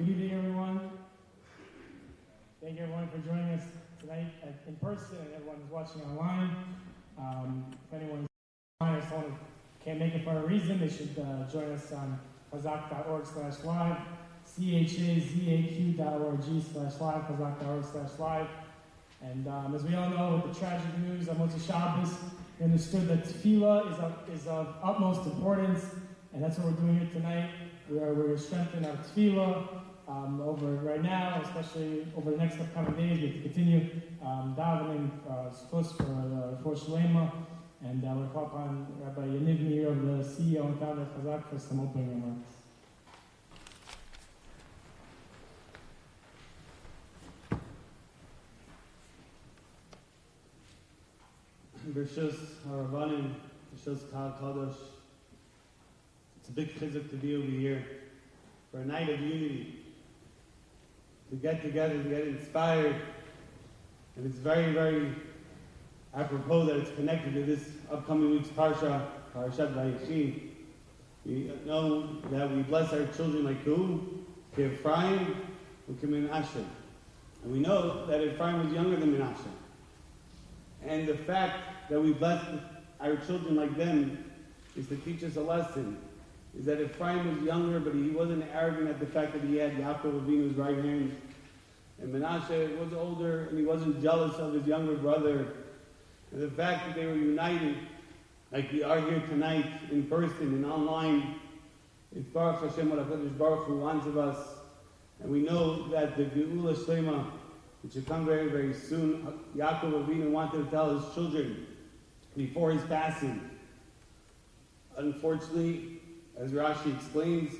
Good evening, everyone. Thank you, everyone, for joining us tonight in person and everyone who's watching online. If anyone is online or someone who can't make it for a reason, they should join us on chazak.org/live, chazaq.org/live, chazak.org/live. And as we all know, with the tragic news on Motzei Shabbos, we understood that tefillah is of utmost importance, and that's what we're doing here tonight. We're going to strengthen our tefillah over right now, especially over the next upcoming days. We have to continue davening for Shlema, and we'll call upon Rabbi Yaniv Meir, the CEO and founder of Chizuk, for some opening remarks. Bershus Haravanim, Bershus Kal Kadosh. It's a big chizuk to be over here for a night of unity, to get together, to get inspired, and it's very, very apropos that it's connected to this upcoming week's Parashat Vayeshev. We know that we bless our children like who? Ephraim and Menashe. And we know that Ephraim was younger than Menashe. And the fact that we bless our children like them is to teach us a lesson. Is that Ephraim was younger, but he wasn't arrogant at the fact that he had Yaakov Avinu's right hand. And Menashe was older, and he wasn't jealous of his younger brother. And the fact that they were united, like we are here tonight, in person and online, it's Baruch Hashem, what HaKadosh Baruch Hu wants of us. And we know that the Geula Shlema, which will come very, very soon, Yaakov Avinu wanted to tell his children before his passing. Unfortunately, as Rashi explains,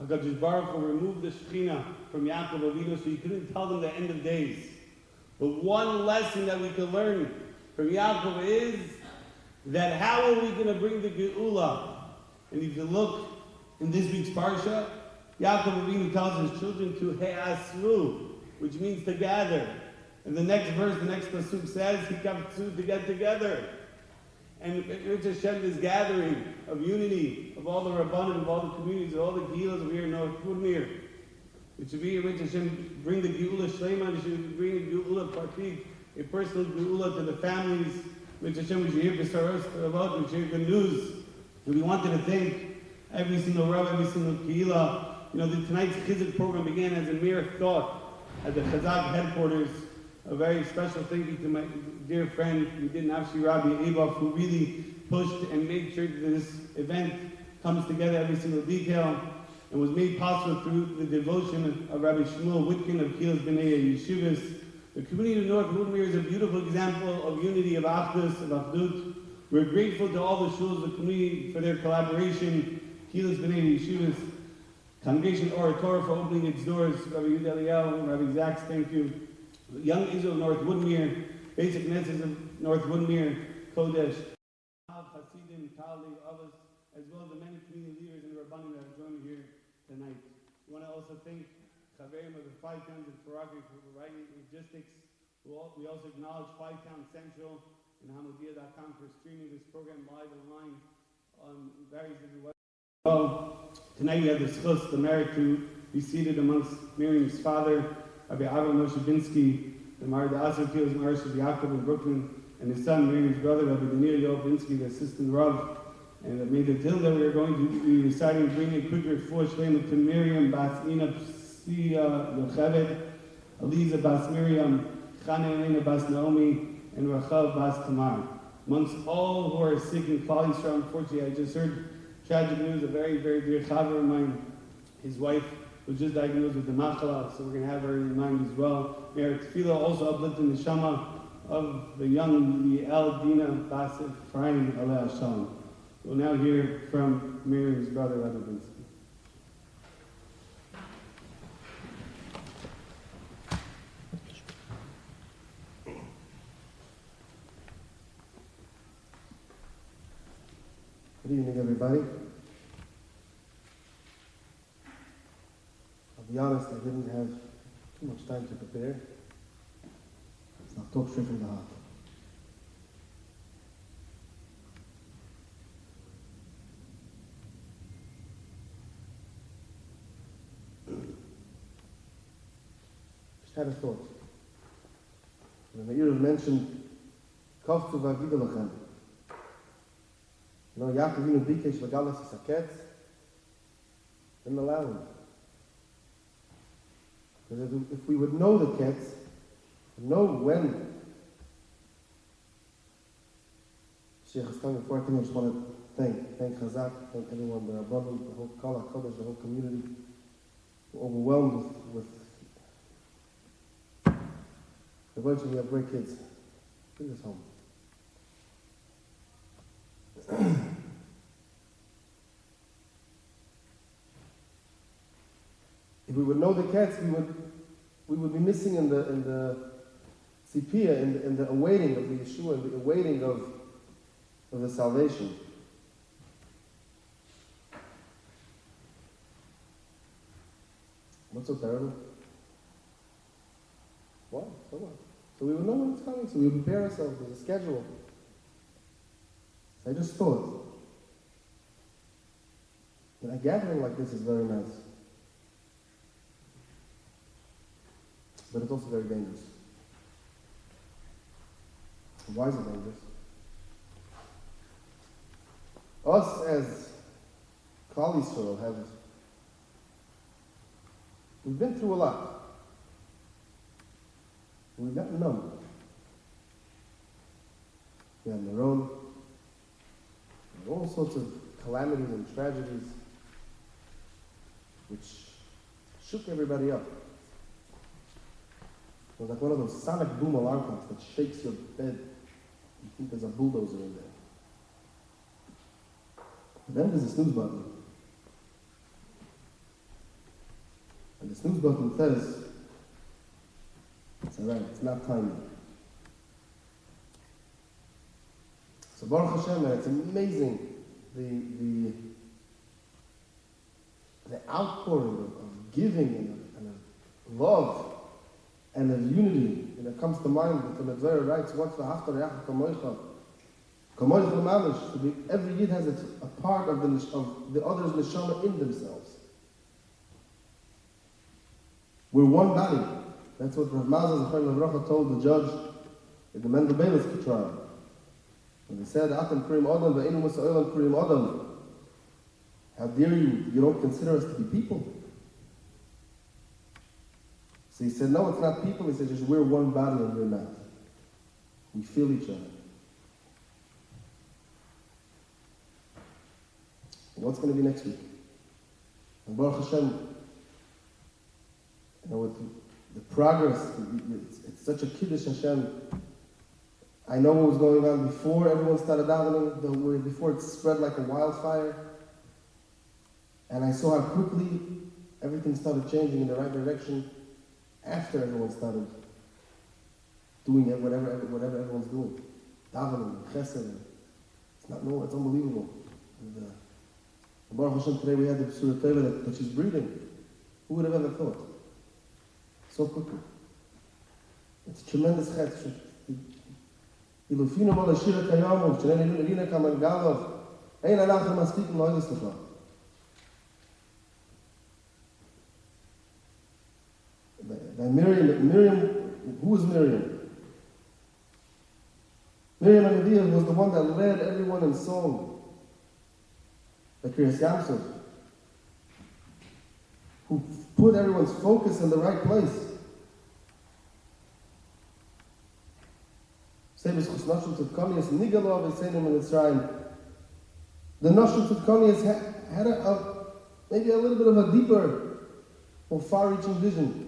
HaKadosh Baruch Hu removed the Shekhinah from Yaakov Avinu so he couldn't tell them the end of days. But one lesson that we can learn from Yaakov is that how are we going to bring the Geula? And if you look in this week's Parsha, Yaakov Avinu tells his children to he'asru, which means to gather. And the next verse, the next pasuk says, hikavtzu, to get together. And Rich Hashem, this gathering of unity of all the Rabbanim, of all the communities, of all the Geulas over here in North Woodmere. It should be Rich Hashem, bring the Geula Shlema, and it should bring the Geula Partik, a personal Geula to the families. Rich Hashem, we should hear Besaros, about, we should hear good news. And we wanted to thank every single Rav, every single Kehillah. You know, tonight's Chizuk program began as a mere thought at the Chizuk headquarters. A very special thank you to my dear friend, Yedid Nafshi Rabbi Ebav, who really pushed and made sure that this event comes together, every single detail, and was made possible through the devotion of Rabbi Shmuel Whitkin of Kiel's B'nai Yeshivas. The community of North Woodmere is a beautiful example of unity, of Achdus, of Achdut. We're grateful to all the shuls of the community for their collaboration. Kiel's B'nai Yeshivas, Congregation Oratora for opening its doors. Rabbi Yehuda Eliyahu, Rabbi Zaks, thank you. Young Israel of North Woodmere, Basic Netzes of North Woodmere, Kodesh, Hasidim, Talib, others, as well as the many community leaders and Rabbanim that have joined me here tonight. We want to also thank Chaverim of the Five Towns in Faraghi for providing logistics. We also acknowledge Five Town Central and Hamodia.com for streaming this program live online on various different websites. Well, tonight we have the schus, the merit to be seated amongst Miriam's father, Rabbi Avram Moshe Binsky, the Marad Asar Kiel's Marish of Yaakov in Brooklyn, and his son, Miriam's brother, Rabbi Daniel Yoel Binsky, the assistant Rav. And that made the till that we are going to be reciting, bring a quick refuah shlema to Miriam, Bas Ina Psia Yocheved, Eliza Bas Miriam, Chana Elena Bas Naomi, and Rachel Bas Tamar. Amongst all who are sick in Klal Yisrael, unfortunately, I just heard tragic news, a very, very dear chaver of mine, his wife, was just diagnosed with the machala, so we're going to have her in mind as well. May our tefillah also uplift the neshama of the young Liel Dina Bas Ephraim Aleh Shalom. We'll now hear from Miriam's brother, Rabbi Binsky. Good evening, everybody. I'll be honest, I didn't have too much time to prepare. It's not talk straight from the heart. had a thought. When the Meir mentioned Kaftu Vagidalachem. You know, Yaakov Avinu Bikesh Vagalas Saket, didn't allow him. Because if we would know the Ketz, know when. Sheikh Hassan, before I continue, I just want to thank Chizuk, thank everyone, the Rabbanim, the whole Kala Kodesh, the whole community, overwhelmed with eventually we have great kids. Bring this home. If we would know the cats, we would be missing in the tzipiyah, in the awaiting of the Yeshua, in the awaiting of the salvation. What's so terrible? What? So what? So we would know when it's coming, so we would prepare ourselves. There's a schedule. I just thought, a gathering like this is very nice. But it's also very dangerous. Why is it dangerous? Us as Klal Yisrael we've been through a lot. We've gotten numb. We had Meron, all sorts of calamities and tragedies which shook everybody up. It was like one of those sonic boom alarm clocks that shakes your bed. You think there's a bulldozer in there. And then there's a snooze button. And the snooze button says, it's all right, it's not time yet. So Baruch Hashem, it's amazing the outpouring of giving and of love and of unity. And it comes to mind that the Medvera writes, what's the Haftar Yachar Kamoicha? Kamoicha Mamish. Every Yid has a part of the other's neshama in themselves. We're one body. That's what Rav Mazal Zechar Levracha told the judge in the Mendel Bailiff's trial. When they said, Atem Kurim Adam, Ve'enu Musa'olam Kurim Adam. How dare you? You don't consider us to be people. So he said, no, it's not people. He said, just we're one body and we're not. We feel each other. What's going to be next week? And Baruch Hashem, with the progress, it's such a Kiddush Hashem. I know what was going on before everyone started davening, before it spread like a wildfire. And I saw how quickly everything started changing in the right direction after everyone started doing it, whatever everyone's doing. Davening, chesed. It's not normal, it's unbelievable. And Baruch Hashem, today we had the Surah Teva that she's breathing. Who would have ever thought? So quickly. It's a tremendous chet. Ilufinu mal ashira kayamu, shenei nirina kamangalav, ein anachem maspikim lo'elis lecha. Miriam, who was Miriam? Miriam Hanaviyah was the one that led everyone in song. The Kriyas Yamsuf, who put everyone's focus in the right place. The Nashim Tzidkonius had maybe a little bit of a deeper or far-reaching vision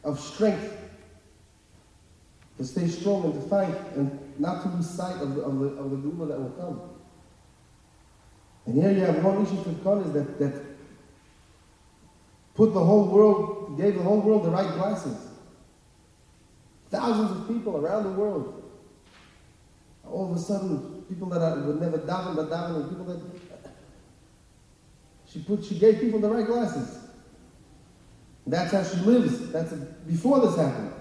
of strength to stay strong and to fight and not to lose sight of the Gula that will come. And here you have one issue Tzidkonius that put the whole world, gave the whole world the right glasses. Thousands of people around the world. All of a sudden, people that would never daven but davening, people that she gave people the right glasses. That's how she lives. Before this happened.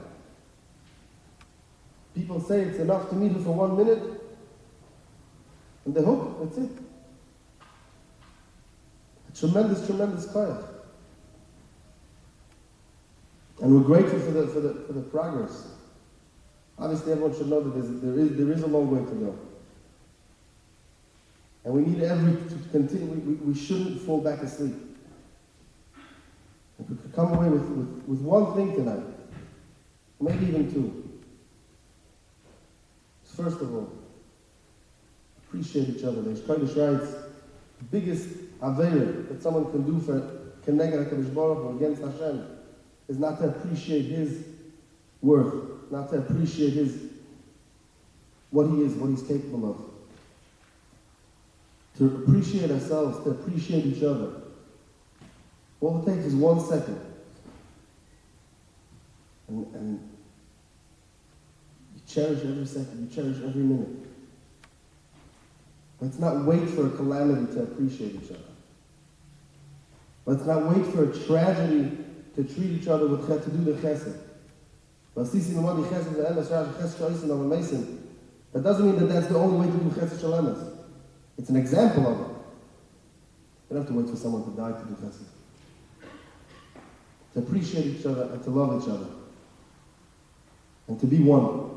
People say it's enough to meet her for 1 minute, and they're hooked. That's it. A tremendous, tremendous koyach. And we're grateful for the progress. Obviously, everyone should know that there is a long way to go. And we need to continue. We shouldn't fall back asleep. If we could come away with one thing tonight, maybe even two. First of all, appreciate each other. The Kodesh writes, the biggest aveira that someone can do for Keneged HaKadosh Baruch Hu against Hashem is not to appreciate His worth, not to appreciate what He is, what He's capable of. To appreciate ourselves, to appreciate each other. All it takes is 1 second. And you cherish every second, you cherish every minute. Let's not wait for a calamity to appreciate each other. Let's not wait for a tragedy to treat each other with to do the chesed. That doesn't mean that that's the only way to do chesed shalemes. It's an example of it. You don't have to wait for someone to die to do chesed. To appreciate each other and to love each other. And to be one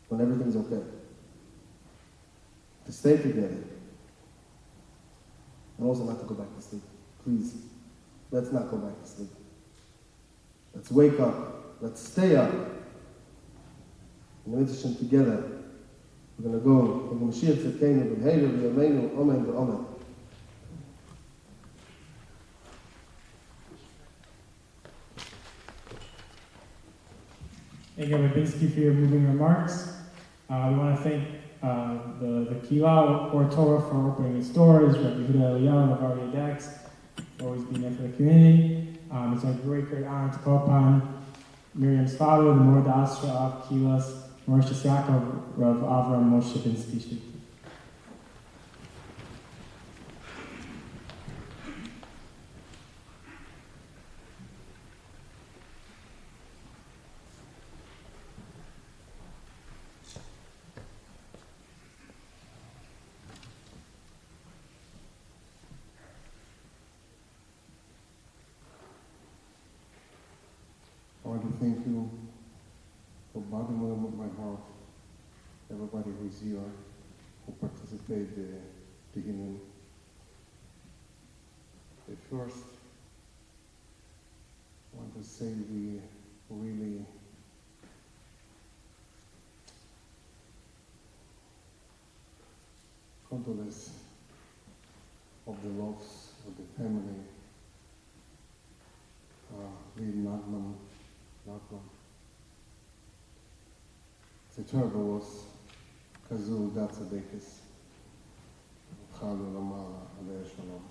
when everything's okay. To stay together. And also not to go back to sleep. Please, let's not go back to sleep. Let's wake up. Let's stay up. And together, we're going to go. Amen. Thank you, Rabbinsky, for your moving remarks. We want to thank the Kila or Torah for opening its doors, Rabbi Yehuda Eliyahu, Rabbi Aryeh Dax, for always being there for the community. It's a great honor to call upon Miriam's father, the Mord Asra of Kilas, Mauritius Yaakov, Rav Avram Moshe Binsky. I want to thank you from the bottom of my heart, everybody who's here, who participated in the beginning. At first, I want to say we really condolence of the loss of the family. Lee Nachman. It's a terrible loss. Chizuk Datzadekis. Chalu Lamala Alei Shalom.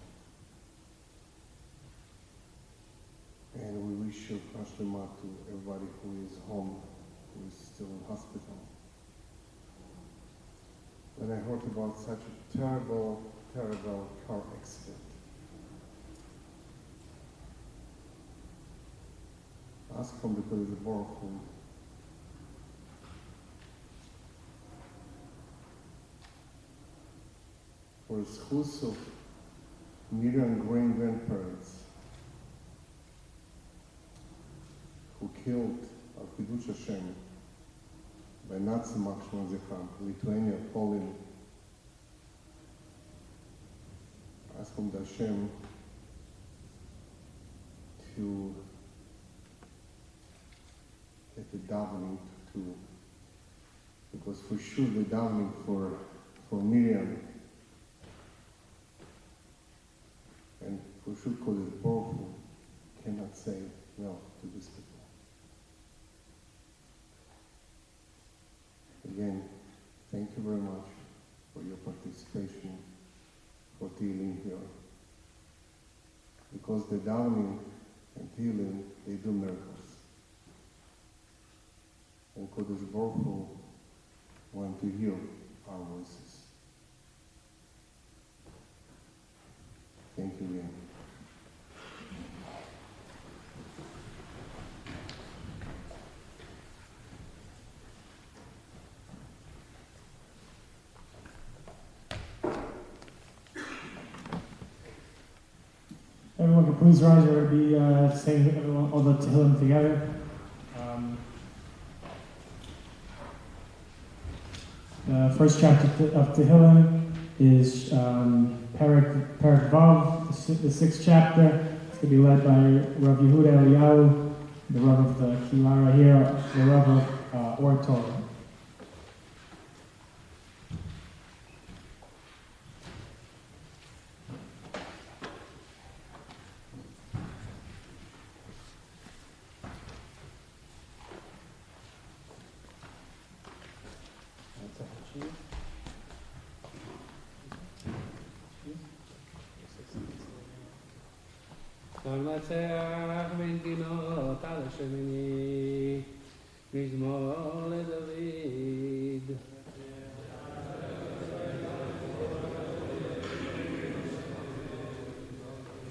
And we wish you Hashlema to everybody who is home, who is still in hospital. When I heard about such a terrible car accident, ask from the Kodesh Baruch Hu for the schus of Miriam grandparents who killed Al Kiddush Hashem by Nazi Machshman Zecham, Lithuania, Poland. Ask from the Hashem to get the davening to, because for sure the davening for Miriam and for sure Kodesh Baruch Hu cannot say no to these people. Again, thank you very much for your participation, for healing here. Because the davening and healing, they do miracles. And Kodesh Baruch Hu want to hear our voices. Thank you again. Everyone can please rise. We're going to be saying all the Tehillim together. The first chapter of Tehillim is Perek Vav, the sixth chapter. It's going to be led by Rav Yehuda Eliyahu, the Rav of the Kilara here, the Rav of Or Torah. המנצח בנגינות על השמיני, מזמור לדוד.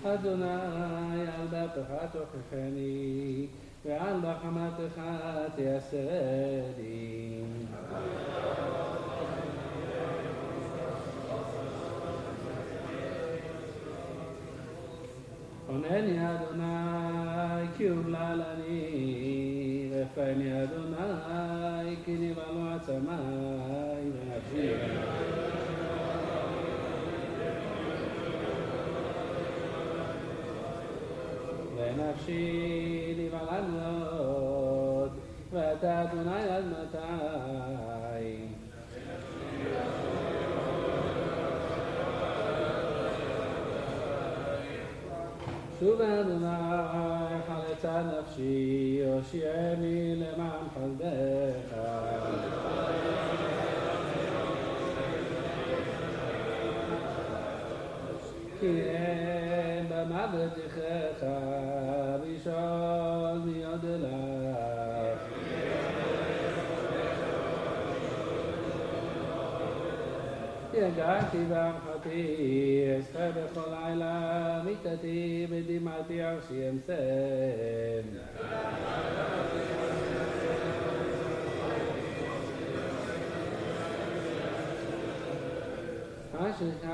אדוני על דפך תוכחני, ועל בחמתך תייסרני. עונני אדוני כי אומלל אני, רפאני אדוני כי נבהלו עצמי ונפשי. ונפשי נבהלה מאוד, ואתה אדוני עד מתי? שוב אדוני חלצה נפשי, הושיעני למען חסדך. כי אין במוות זכרך, ראשון מיוד אליו. יגעתי באמחתי, אסחה בכל לילה, מיתתי בדמעתי ערשי אמסן. אשריך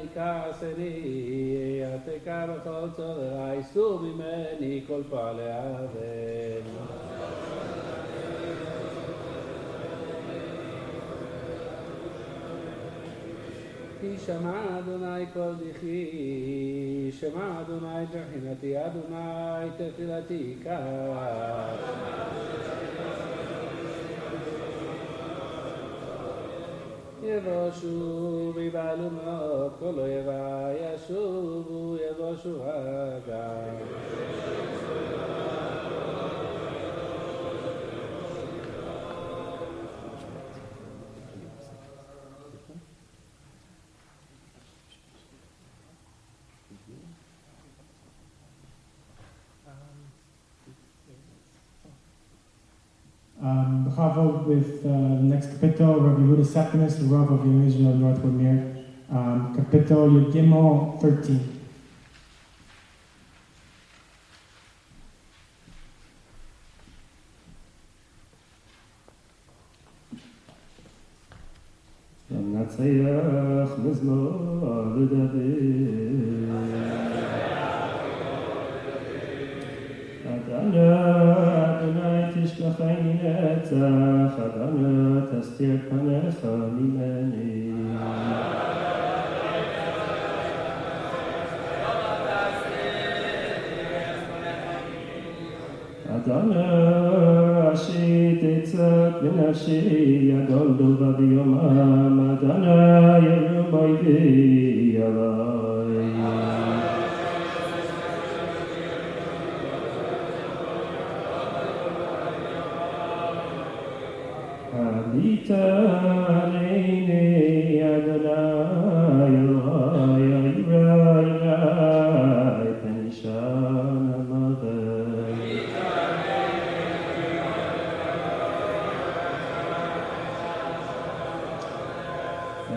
מכעסני, עתקה בכל צוררי, סור ממני כל פעלי עוון. כי שמע אדוני קול דחי, שמע אדוני תחינתי, אדוני תפילתי ייקח. יבושו ויבהלו מאוד כל אויבי, ישובו יבושו רגע. B'chavod with the next capital, Rabbi Yehuda Septimus, the Rav of Yom Israel Northwood Mir, capital Yud Gimel 13. המנצח מזמור לדוד. אדוני תשכחני נצח, אדוני תסתיר פניך ממני. אדוני אשיט עצות בנפשי, יגולדו בה ביומם, אדוני ירום אויבי עלי. Alini Adonai Eloi Yirai Penishan Amavet.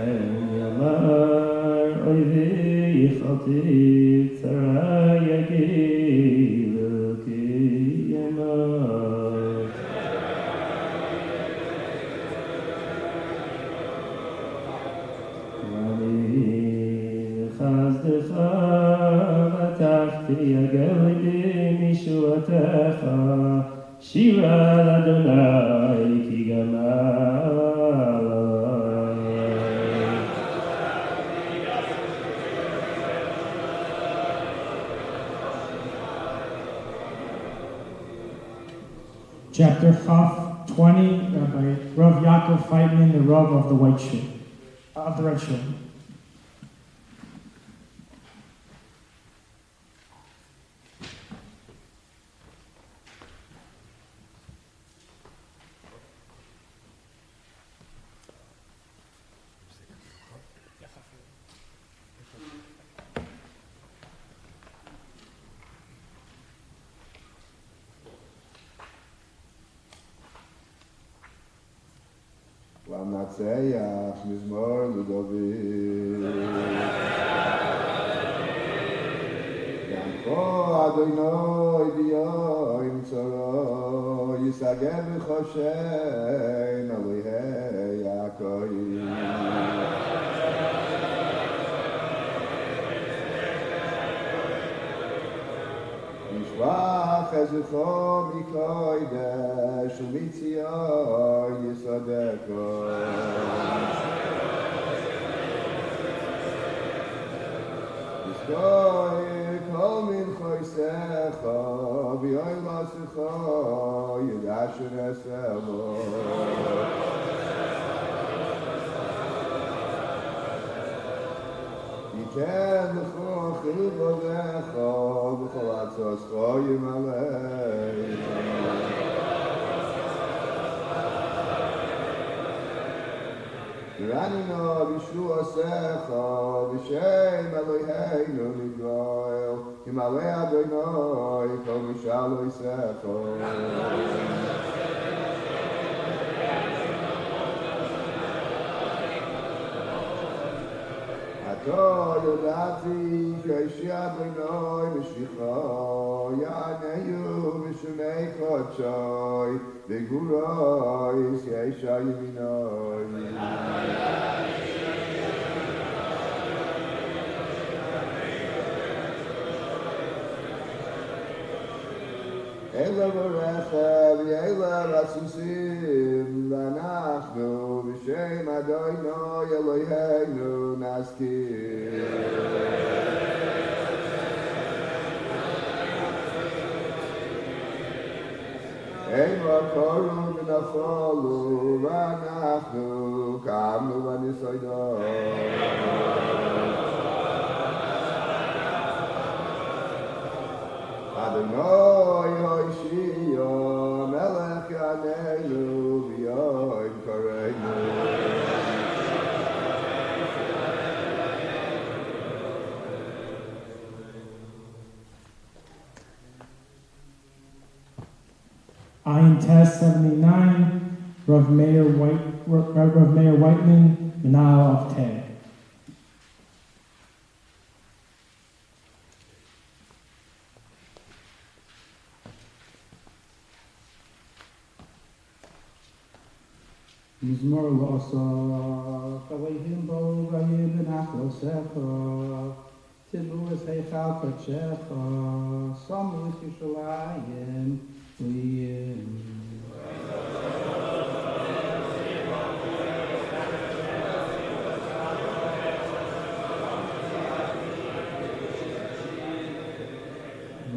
En Yamar Oivi Yichati Tzara Yagilu Ki Yamar. חסדך פתחתי הגלדי משורתך, שירה לאדוני כי גמל עלי. Chapter Chaf 20, by Rav Yaakov Feitman, the Rav of the White Shul, of the Red Shul. למנצח מזמור לדוד. יענקו אדוני ביום צרו, יסגד בחושן אלוהי יעקב. ישלח עזרכו מקודש ומציון יסודקו. יזכור כל מנחויסך ויועלסך ידעשן אסלו. ייתן לך חיבודך בכל עצמך ימלא. קראנו בישועתך בשם אלוהינו נגאל, ימלא אדוני כל משאלותיך. ידעתי כאישי אדוני משיחו, יענהו משומי קודשוי, וגורוי ישע ימינוי. אלה ברכב, אלה בסוסים, ואנחנו בשם אדוני אלוהינו נזכיר. אימה קורו ונפלו, ואנחנו קמנו ונסיינו. אדוני הושיע מלך יעננו ויום קראנו. Ayin Test 79, Rav Meir Whiteman, Menal of Teh. מזמור לעשור, חווים בו גאים בנחלתך, תלו את היכל קודשך, שמו את ירושלים ויהים.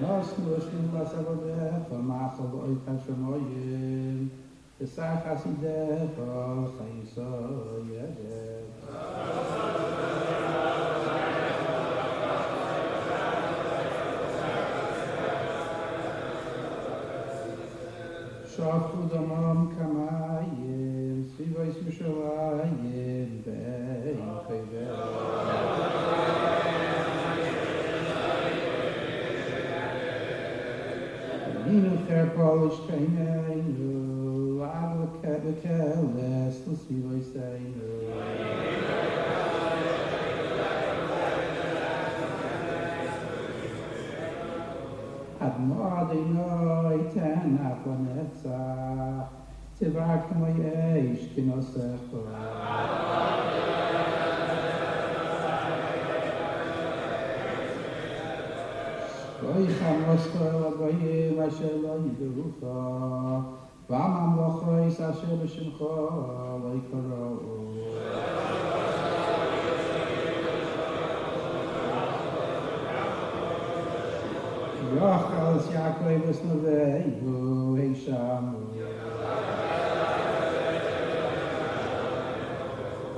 נוסנו השלים לעשבותך, מאכל באויך השמיים, ושא חסידך חייסו ידך. שפכו דמם כמים, סביבו ירושלים בין חבר. Yinu Kerpolish Kainu, Ava Kebekeles, Lusivo Sainu. Admodino, Iten Afonetza, Tivak Moyesh, Kinosecho. Goy chamosko el goyim asher lo yiducha, v'amamlochois asher l'shimcha lo yikara'u. Yochel Yaakov v'snaveihu heishamu.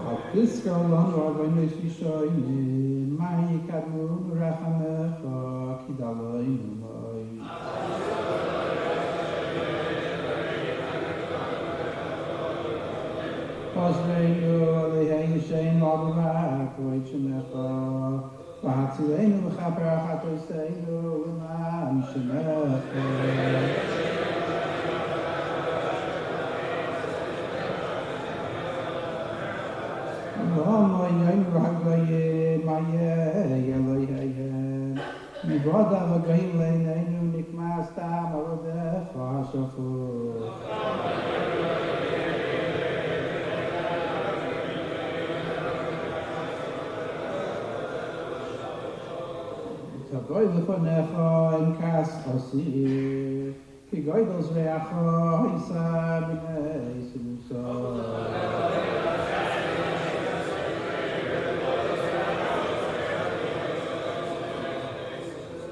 Al piskal lanu avonos yishoyim, ma yikadmun rachamecha kidaloinu moi. Posreinu aleheinu shein l'adavak v'yichumecha, v'hatzileinu v'chaper achatoseinu l'man shemecha. V'homo yoim v'haglayim ayeh Elohayim, mivoda v'gayim leineinu nikmas tam avodecha shafur. Goy lefonecha in kas osir, ki goydels reacha isa b'nei simusa.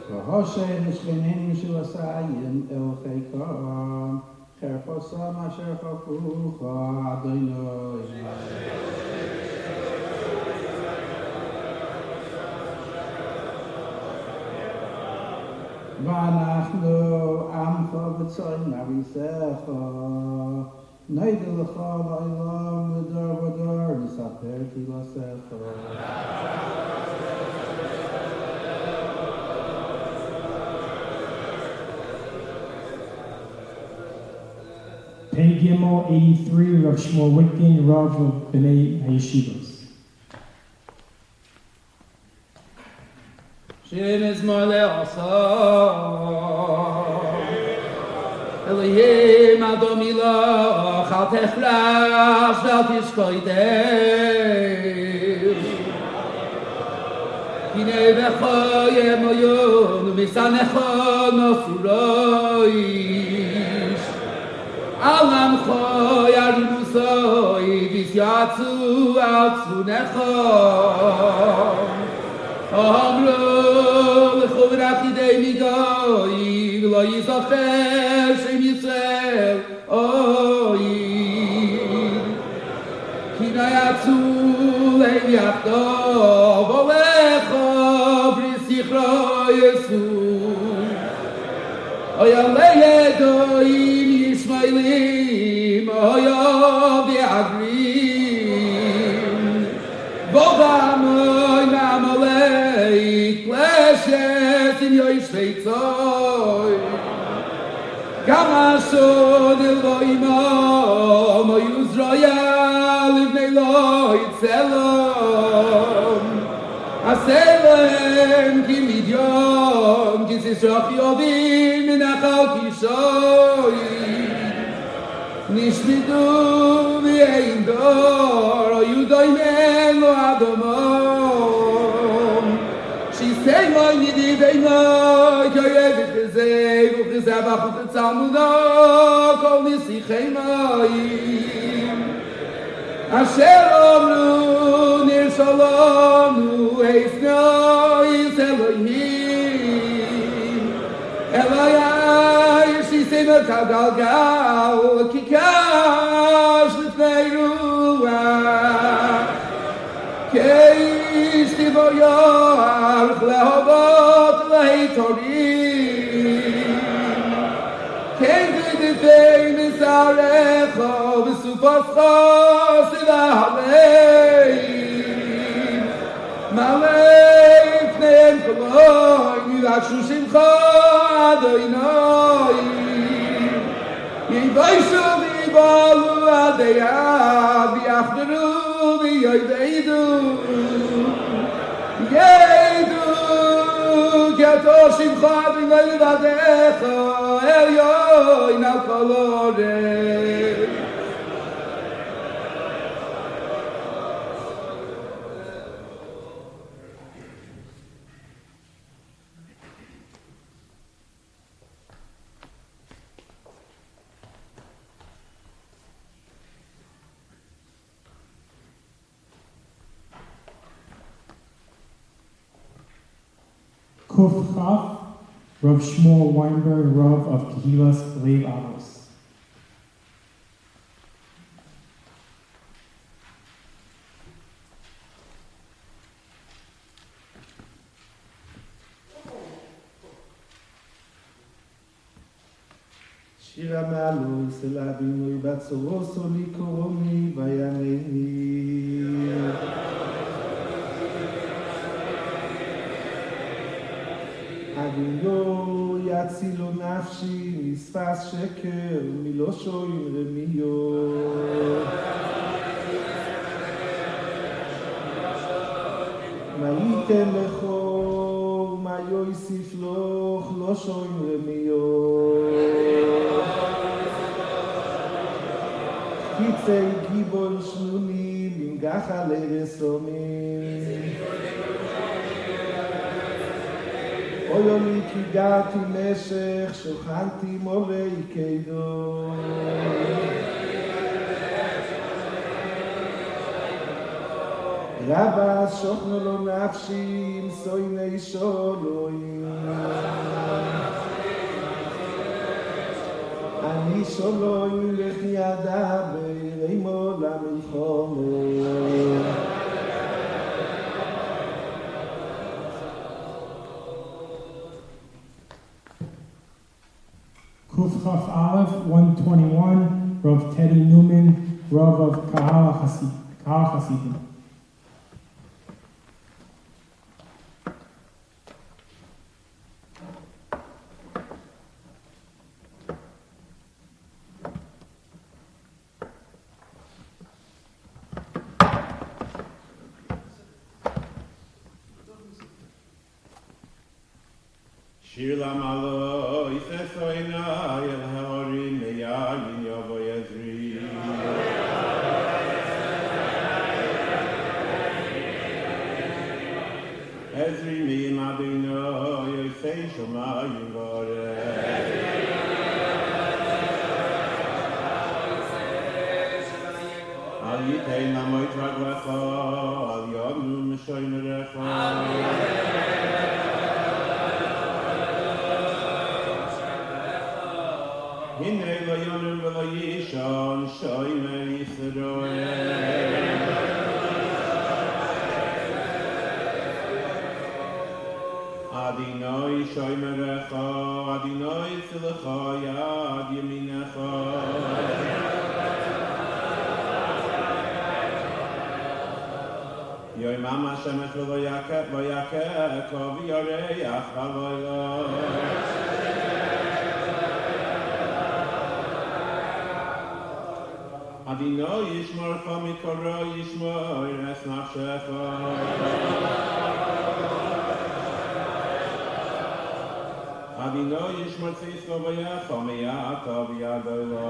V'hoshe nishlenim shilasayim el chaykom, cherchosam asher chafucha Adonai. V'anachnu amcha v'tzoyin avisecha, noidel lecha la'olam v'dor v'dor nisaper tilasecha. Pei Gimel 83, Rav Shmuel Wittgen, Rav of B'nai HaYeshivos. Shemes mole asam, Elohim Adom Iloch, al techrash vel tishkoidem. Hinei v'choyem oyon, u'misanecho nosuroish. Alam choy arimusoi, visyatsu al tzunecho. Amro l'chovrati dei migoi, lo yisacher shem Yisrael, oid. Kinayatsu leim yachdav, olecha b'sichra Yesu. Oya leyedoim yishmailim, oya v'agrim. Vodamoy namalei, kleshes in yoy shveitzoy. Gamashod Elohimam, o Yuzraya livnei lo yitzelom. Aselem ki midyon, ki sishrach yovim min achal kishoy. Nishmidu v'ein dor, o yudoimen lo adomom. Shisei lo nidi v'einoi, k'oyevet v'zei, v'chizeh v'achut v'tzalmudo, kol nisichei moim. Asher omru nir shalomnu, eisnois Elohim. Eloyai, shisei v'kal galgal, kikash l'fnei ruach. Keish tivoyar, lehovot leitorim. Kein gudetei misarecho, v'supascho sivahareim. Malei pneim koloi, nivashu shimcha Adonai. Yivaishu v'yivalu adeyad, v'yachderu v'yoyveidu. Yedu, ki ato shimcha Adonai levadecha, elyoin al kol orech. Kuf Chaf, Rav Shmuel Weinberg, Rav of Kehilas Lev Avos. שיר המעלוי סלבינוי בצורו סולי קורומי וימני אדינו יצילו נפשי משפס שקר מלושו עם רמיו מה ייתן לכו ומה יוסיף לך לושו עם רמיו קיצי גיבול שנוני מנגחה לרסומים אוי לי כי גרתי משך שוכנתי מולי קדו רבה שוכנו לו נפשי עם סויני שולוים אני שולוים לכי ידה בירימו למלחומו Kuf Chaf Aleph, 121, Rav Teddy Newman, Rav of Kahal Hasidim. Shir Lamalo, Isesoina, El Haorim, Meyagin, Yobo Yezri. Ezri, Miyim Adino, Yosei Shomayim Vore. Al Yitein Amoit Raglecha, Al Yodnu Meshoimerecha. Hine lo yonur v'lo yishon shoyme Yisroel. Adinoi shoyme recha, Adinoi tzilecha yad yeminecha. Yoimam Hashem ech v'lo yakeh, kov yoreach v'loylo. Adino yishmor famikoro yishmor es nafshecha. Adino yishmor tzisco v'yecha miyata v'yadoilo.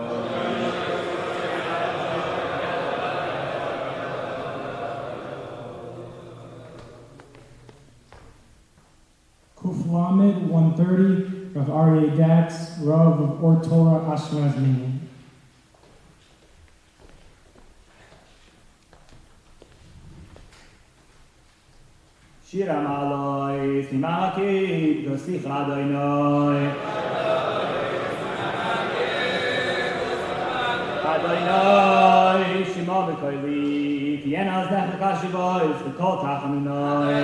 Kuf Lamed, 130, Rav Aryeh Gatz, Rav of Or Torah Ashkenaz Minyan. Shir Amaloi, Simaki, Dosich Adonai. Adonai, Shema B'Koili, Ki En Azdech L'Kashibois, V'Kol Tachanunai.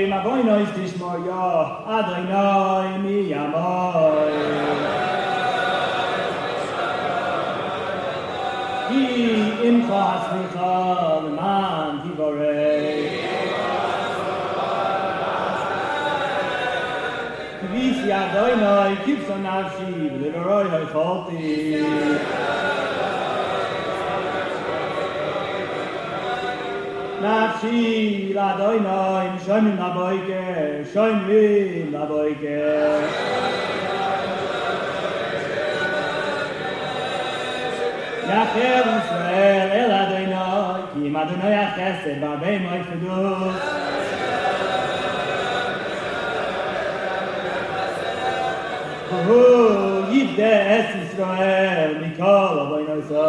Mavoinoi Tishmor Yo, Adonai, Mi Yamoi. Imcha Hasmicha L'man Tivorei Kvisi Adonai Kipso Nafshi V'Liveroi Hoicholti Nafshi L'Adonai Shoymim Laboike Shoymim Laboike Yachel Yisrael El Adonai, Ki Im Adonai HaChesed V'Avei Moed Kedus. Hu Yivdeh Es Yisrael Mikol Avoinoi So.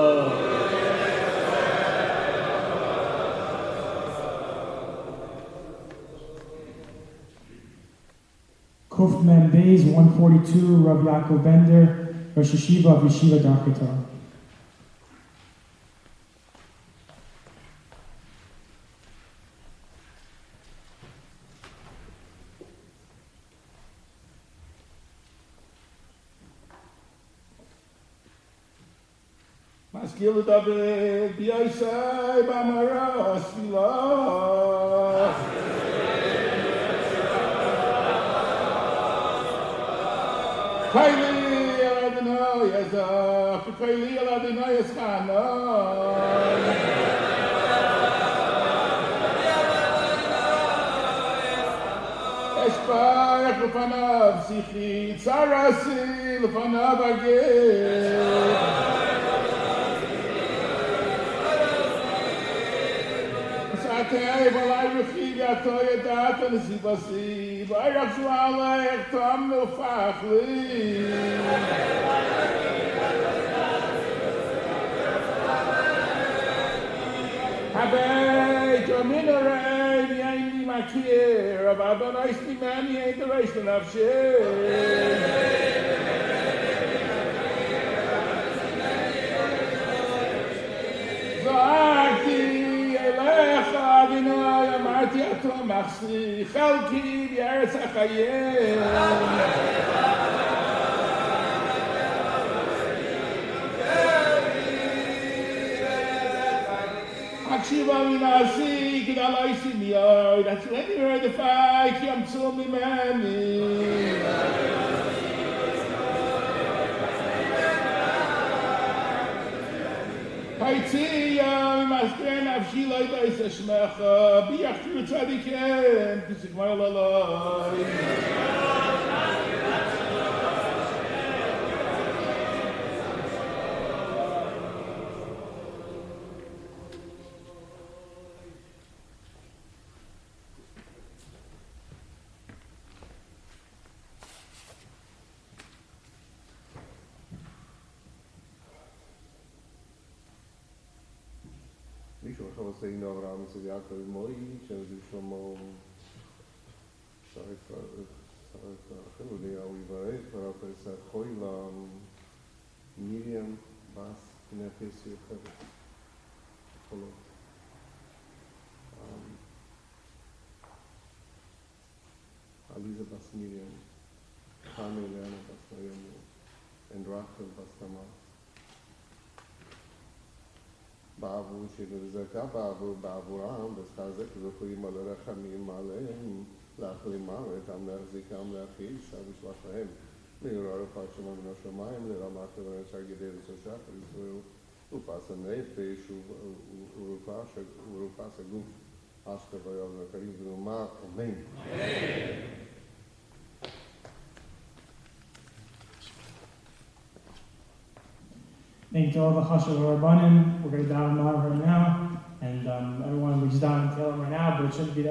Kuf Mem Beis 142, Rav Yaakov Bender, Rosh Yeshiva of Yeshiva Darkei Torah. Maskil David, B'yosai B'amara Sfilah. Kaili El Adonai Yazaf, Kaili El Adonai Yazchanan. Eshpach L'fanav Sichi, Tzarasi L'fanav Ageh. Okay, well, I repeat that to you that and see what see. But I have to allow Tom no fachli. Habay, Jominore, the ain't my care. About the nice man, he ain't the race enough shit. Adonai, amarti ato machsi, chalki b'aretz hachayim. Akshiva minasi, gidalai simiyoi. That's when you heard the fight, yom tzum mimeni. Haitziya, Masken Avshilai Baisa Shmecha, Biachtu Tzadikem, Kisikmai Lalai. מישהו עכשיו עושה הנה אברהם אצל יעקב מוי, שזה שלמה שרק אחרי אליהו יברך, ורב פסח חוי למרים בס נפש יוחדת חולות. עליזה בס מרים, חנה אליאנה בס נוימו, and Rachel בס תמר. בעבור שנזכה בעבורם, בשכר זה כזוכרים על הרחמים עליהם, להחלים מוות, להחזיקם להכיל, בשלח להם, לעורר רפואת שמיים מן השמיים, לרמת ונצר גדי וסושת, וישראל ופס הנפש ורופס הגוף, אשכב ויום וקריב ונאמר, אמן. Thank you to all the Chashav Rabbanim. We're going to daven out right now, and everyone, we just daven Tehillim right now, but it shouldn't be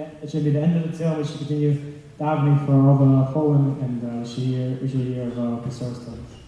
the end of the Tehillim. We should continue davening for all the fallen and we should hear of Pesor's Tehillim.